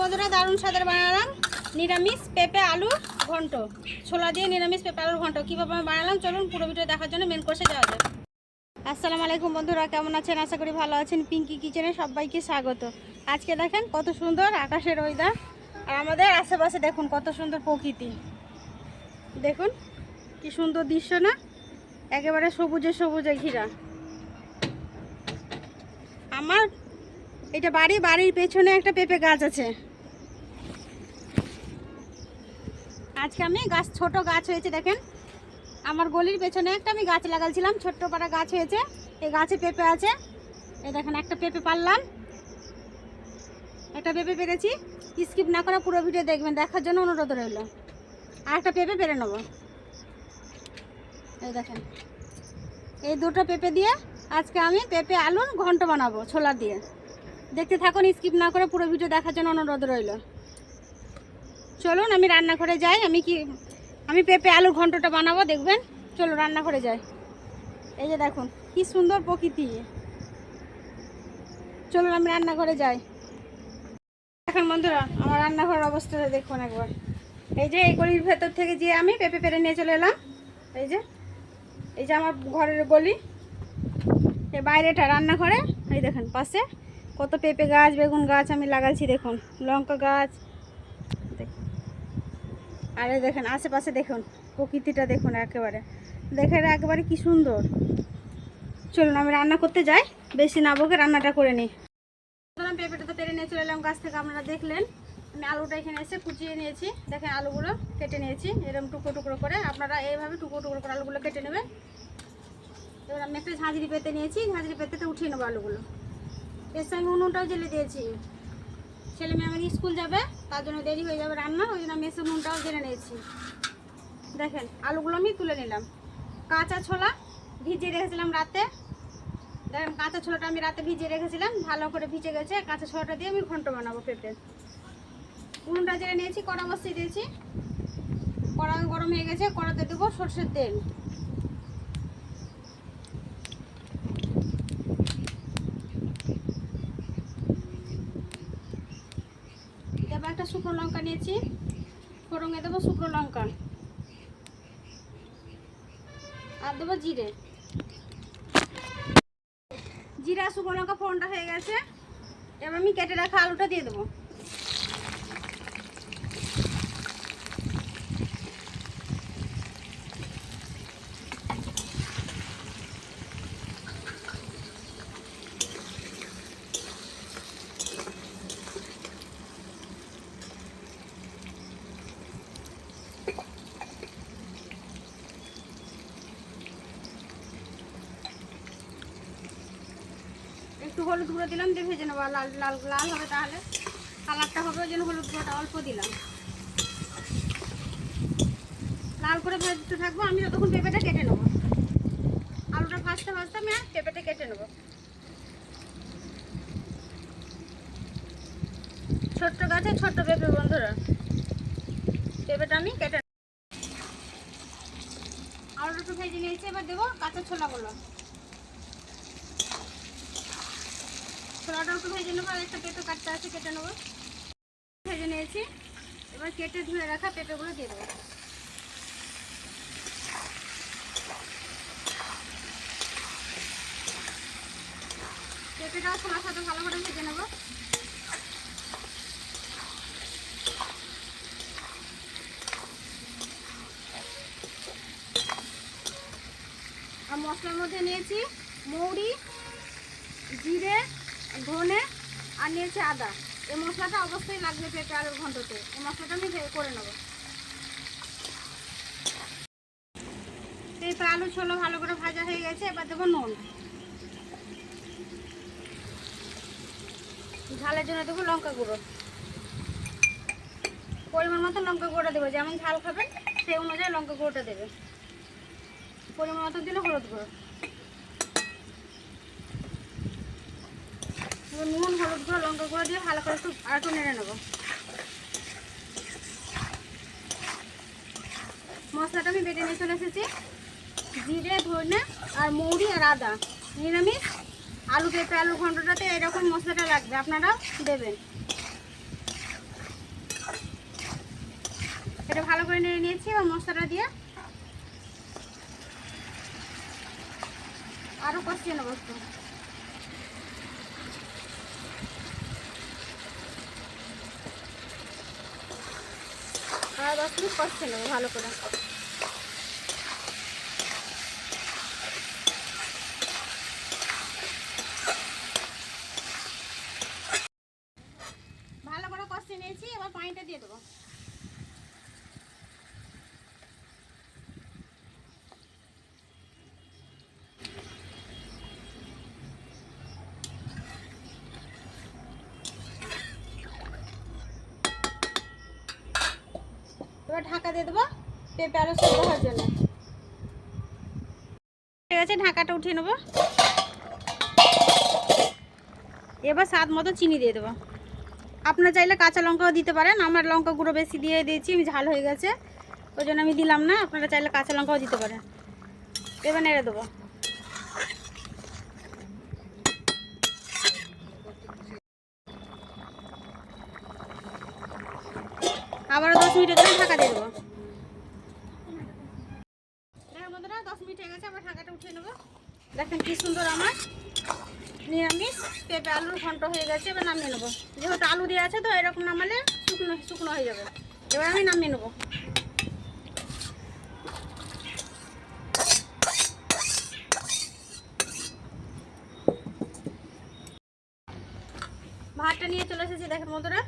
বন্ধুরা, দারুণ স্বাদের বানালাম নিরামিষ পেঁপে আলু ঘন্ট, ছোলা দিয়ে নিরামিষ পেঁপে আলুর ঘন্ট। কীভাবে আমি বানালাম চলুন পুরো ভিডিও দেখার জন্য মেন কোর্সে যাওয়া যাবে। আসসালামু আলাইকুম বন্ধুরা, কেমন আছেন? আশা করি ভালো আছেন। পিঙ্কি কিচেনে সবাইকে স্বাগত। আজকে দেখেন কত সুন্দর আকাশের ওয়েদার, আর আমাদের আশেপাশে দেখুন কত সুন্দর প্রকৃতি। দেখুন কি সুন্দর দৃশ্য না, একেবারে সবুজে সবুজে ঘিরা। আমার এটা বাড়ির পেছনে একটা পেঁপে গাছ আছে। আজকে আমি ছোট গাছ হয়েছে দেখেন, আমার গলির পেছনে একটা আমি গাছ লাগালছিলাম, ছোট্ট পাড়া গাছ হয়েছে। এই গাছে পেঁপে আছে। এই দেখেন একটা পেঁপে পারলাম, একটা পেঁপে পেরেছি। স্কিপ না করে পুরো ভিডিও দেখবেন, দেখার জন্য অনুরোধ রইল। আর একটা পেঁপে পেরে নেব। এই দেখেন এই দুটো পেঁপে দিয়ে আজকে আমি পেঁপে আলুর ঘন্ট বানাবো ছোলা দিয়ে। দেখতে থাকুন, স্কিপ না করে পুরো ভিডিও দেখার জন্য অনুরোধ রইল। চলুন আমি রান্নাঘরে যাই, আমি পেঁপে আলুর ঘন্টটা বানাবো দেখবেন। চলো রান্নাঘরে যাই। এই যে দেখুন কি সুন্দর প্রকৃতি। চলুন আমি রান্নাঘরে যাই। এখন বন্ধুরা আমার রান্নাঘরের অবস্থাটা দেখুন একবার। এই যে এই গলির ভেতর থেকে যে আমি পেঁপে পেরে নিয়ে চলে এলাম। এই যে আমার ঘরের গলি, এই বাইরেটা রান্নাঘরে। এই দেখেন পাশে কত পেঁপে গাছ, বেগুন গাছ আমি লাগাচ্ছি। দেখুন লঙ্কা গাছ দেখুন। আর এই দেখেন আশেপাশে দেখুন প্রকৃতিটা দেখুন, একেবারে কি সুন্দর। চলুন আমি রান্না করতে যাই, বেশি না বকে রান্নাটা করে নিই। পেঁপেটা তো পেরে নিয়ে চলে এলাম গাছ থেকে, আপনারা দেখলেন। আমি আলুটা এখানে এসে কুচিয়ে নিয়েছি। দেখেন আলুগুলো কেটে নিয়েছি এরকম টুকরো টুকরো করে। আপনারা এইভাবে টুকরো টুকরো করে আলুগুলো কেটে নেবেন। এবার আমি একটা ঝাঁঝরি পেতে নিয়েছি, ঝাঁঝরি পেতেটা উঠিয়ে নেবো আলুগুলো। এর সঙ্গে উনুনটাও জেলে দিয়েছি। ছেলে মেয়ে আমাদের স্কুল যাবে, তার জন্য দেরি হয়ে যাবে রান্না, ওই জন্য আমি এসে উনুনটাও জেলে নিয়েছি। দেখেন আলুগুলো আমি তুলে নিলাম। কাঁচা ছোলা ভিজিয়ে রেখেছিলাম রাতে। দেখেন কাঁচা ছোলাটা আমি রাতে ভিজিয়ে রেখেছিলাম, ভালো করে ভিজে গেছে। কাঁচা ছোলাটা দিয়ে আমি ঘন্ট বানাবো পেঁপে। উনুনটা জেলে নিয়েছি, কড়া বসিয়ে দিয়েছি। কড়া গরম হয়ে গেছে, কড়াতে দেবো সরষের তেল। দেবো একটা শুকনো লঙ্কা নিয়েছি, ফোড়নে দেবো শুকনো লঙ্কা। আর দেবো জিরা শুকনো লঙ্কা ফোড়নটা হয়ে গেছে। এবার আমি কেটে রাখা আলুটা দিয়ে দেবো। একটু হলুদ গুঁড়ো দিলাম, দিয়ে ভেজে নেবো। লাল লাল লাল হবে, তাহলে কালারটা হবে, ওই জন্য হলুদ গুঁড়োটা অল্প দিলাম। লাল করে ভাজতে থাকবো আমি, যতক্ষণ পেঁপেটা কেটে নেবো। আলুটা ভাজতে ভাজতে আমি পেঁপেটা কেটে নেবো। ছোট্ট গাছে ছোট্ট পেঁপে বন্ধুরা, পেঁপেটা আমি কেটে আলুটা একটু ভেজে নিয়েছি। এবার দেবো কাঁচা ছোলাগুলো। ছোলাটা একটু ভেজে নেবো, আর একটা পেঁপে কাটতে আছে, কেটে নেবো। ভেজে নিয়েছি, এবার কেটে ধুয়ে রাখা পেঁপেগুলো দিয়ে দেবো। পেঁপেটাও ছোলার সাথে ভালো করে ভেজে নেবো। আর মশলার মধ্যে নিয়েছি মৌরি, জিরে, ধনে, আর নিয়েছি আদা। এই মশলাটা অবশ্যই লাগবে পেঁপে আলুর ঘন্টতে। এই মশলাটা আমি করে নেব। পেঁপে আলু ছোলা ভালো করে ভাজা হয়ে গেছে। এবার দেবো নুন। ঝালের জন্য দেবো লঙ্কা গুঁড়ো, পরিমাণ মতো লঙ্কা গুঁড়োটা দেবো। যেমন ঝাল খাবেন সেই অনুযায়ী লঙ্কা গুঁড়োটা দেবে। পরিমাণ মতো দিলে হলুদ গুঁড়ো, নুন, হলুদ গুঁড়ো, লঙ্কা গুঁড়ো দিয়ে ভালো করে একটু নেড়ে নেবো। মশলাটা আমি বেটে নিয়ে চলে এসেছি। জিরে, ধনে, আর মৌরি, আর আদা। নিরামিষ আলু পেঁপে আলুর ঘন্টটাতে এরকম মশলাটা লাগবে, আপনারা দেবেন। ভালো করে নেড়ে নিয়েছি। এবার মশলাটা দিয়ে আরও কষিয়ে নেবো একটু। আর 10 মিনিট কষিয়ে নেবো ভালো করে। ভালো করে কষিয়ে নিয়েছি, এবার পানিটা দিয়ে দেবো। এবার ঢাকা দিয়ে দেবো পেঁপে আলু সেদ্ধ হওয়ার জন্য। ঠিক আছে, ঢাকাটা উঠিয়ে নেবো। এবার স্বাদ মতো চিনি দিয়ে দেবো। আপনারা চাইলে কাঁচা লঙ্কাও দিতে পারেন, আমার লঙ্কা গুঁড়ো বেশি দিয়ে দিয়েছি, আমি ঝাল হয়ে গেছে ওই জন্য আমি দিলাম না। আপনারা চাইলে কাঁচা লঙ্কাও দিতে পারেন। এবার নেড়ে দেবো। আবারও 10 মিনিটের জন্য ঢাকা দিয়ে দেবো। দেখেন বন্ধুরা 10 মিনিট হয়ে গেছে, আবার ঢাকাটা উঠিয়ে নেবো। দেখেন কি সুন্দর আমার নিরামিষ পেঁপে আলুর ঘন্ট হয়ে গেছে। এবার নামিয়ে নেবো। যেহেতু আলু দিয়ে আছে তো এরকম নামালে শুকনো শুকনো হয়ে যাবে। এবার আমি নামিয়ে নেবো। ভাতটা নিয়ে চলে এসেছি। দেখেন বন্ধুরা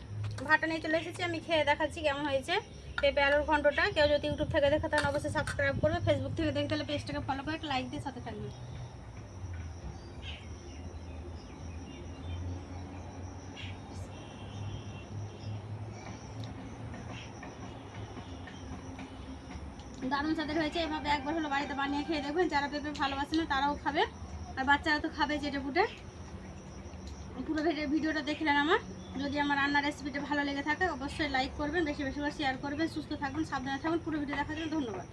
ভাতটা নিয়ে চলে এসেছি, আমি খেয়ে দেখাচ্ছি কেমন হয়েছে পেঁপে আলুর ঘন্টটা। কেউ যদি ইউটিউব থেকে দেখে তাহলে অবশ্যই সাবস্ক্রাইব করবে, ফেসবুক থেকে দেখে তাহলে পেজটাকে ফলো করে একটা লাইক দিয়ে সাথে থাকবে। দারুণ স্বাদের হয়েছে। এভাবে একবার হলো বাড়িতে বানিয়ে খেয়ে দেখবেন। যারা পেঁপে ভালোবাসে না তারাও খাবে, আর বাচ্চারা তো খাবে যেটা ফুটে। পুরো ভিডিওটা দেখলেন আমার। যদি আমার রান্নার রেসিপিটা ভালো লেগে থাকে অবশ্যই লাইক করবেন, বেশি বেশি করে শেয়ার করবেন। সুস্থ থাকবেন, সাবধানে থাকবেন। পুরো ভিডিও দেখার জন্য ধন্যবাদ।